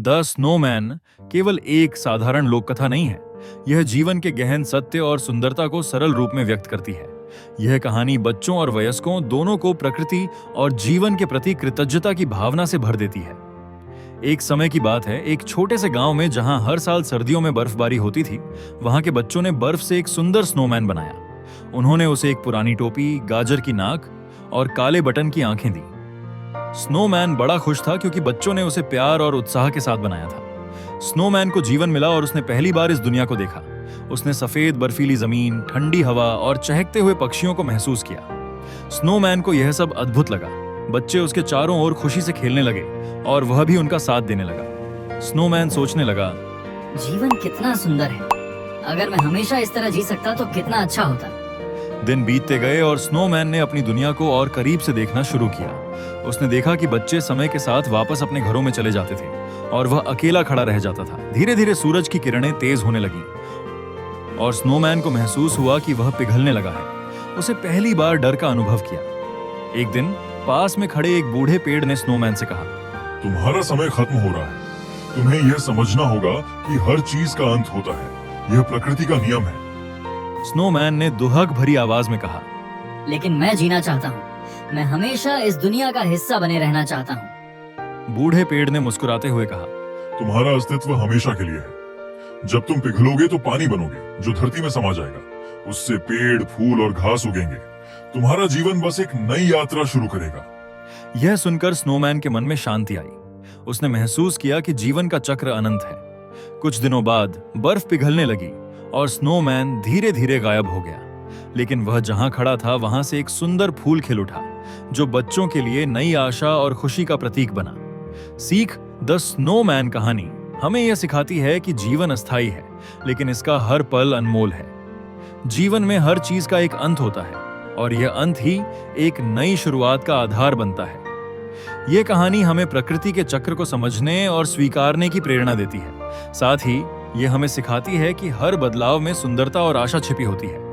The snowman केवल एक साधारण लोक कथा नहीं है। यह जीवन के गहन सत्य और सुंदरता को सरल रूप में व्यक्त करती है। यह कहानी बच्चों और वयस्कों दोनों को प्रकृति और जीवन के प्रति कृतज्ञता की भावना से भर देती है। एक समय की बात है, एक छोटे से गांव में जहां हर साल सर्दियों में बर्फबारी होती थी, वहां के बच्चों ने बर्फ से एक सुंदर स्नोमैन बनाया। उन्होंने उसे एक पुरानी टोपी, गाजर की नाक और काले बटन की आंखें दी। स्नोमैन बड़ा खुश था क्योंकि बच्चों ने उसे प्यार और उत्साह के साथ बनाया था। स्नोमैन को जीवन मिला और उसने पहली बार इस दुनिया को देखा। उसने सफेद बर्फीली जमीन, ठंडी हवा और चहकते हुए पक्षियों को महसूस किया। स्नोमैन को यह सब अद्भुत लगा। बच्चे उसके चारों ओर खुशी से खेलने लगे और वह भी उनका साथ देने लगा। स्नोमैन सोचने लगा, जीवन कितना सुंदर है। अगर मैं हमेशा इस तरह जी सकता तो कितना अच्छा होता। दिन बीतते गए और स्नोमैन ने अपनी दुनिया को और करीब से देखना शुरू किया। उसने देखा कि बच्चे समय के साथ वापस अपने घरों में चले जाते थे और वह अकेला खड़ा रह जाता था। धीरे धीरे सूरज की किरणें तेज होने लगीं और स्नोमैन को महसूस हुआ कि वह पिघलने लगा है। उसे पहली बार डर का अनुभव किया। एक दिन पास में खड़े एक बूढ़े पेड़ ने स्नोमैन से कहा, तुम्हारा समय खत्म हो रहा है। तुम्हें यह समझना होगा कि हर चीज का अंत होता है। यह प्रकृति का नियम है। स्नोमैन ने दुहक भरी आवाज में कहा, लेकिन मैं जीना चाहता हूँ। मैं हमेशा इस दुनिया का हिस्सा बने रहना चाहता हूँ। बूढ़े पेड़ ने मुस्कुराते हुए कहा, तुम्हारा अस्तित्व हमेशा के लिए है। जब तुम पिघलोगे तो पानी बनोगे जो धरती में समा जाएगा। उससे पेड़, फूल और घास उगेंगे। तुम्हारा जीवन बस एक नई यात्रा शुरू करेगा। यह सुनकर स्नोमैन के मन में शांति आई। उसने महसूस किया कि जीवन का चक्र अनंत है। कुछ दिनों बाद बर्फ पिघलने लगी और स्नोमैन धीरे धीरे गायब हो गया। लेकिन वह जहां खड़ा था वहां से एक सुंदर फूल खिल उठा जो बच्चों के लिए नई आशा और खुशी का प्रतीक बना। सीख द स्नोमैन कहानी हमें यह सिखाती है कि जीवन अस्थायी है, लेकिन इसका हर पल अनमोल है। जीवन में हर चीज का एक अंत होता है और यह अंत ही एक नई शुरुआत का आधार बनता है। यह कहानी हमें प्रकृति के चक्र को समझने और स्वीकारने की प्रेरणा देती है। साथ ही यह हमें सिखाती है कि हर बदलाव में सुंदरता और आशा छिपी होती है।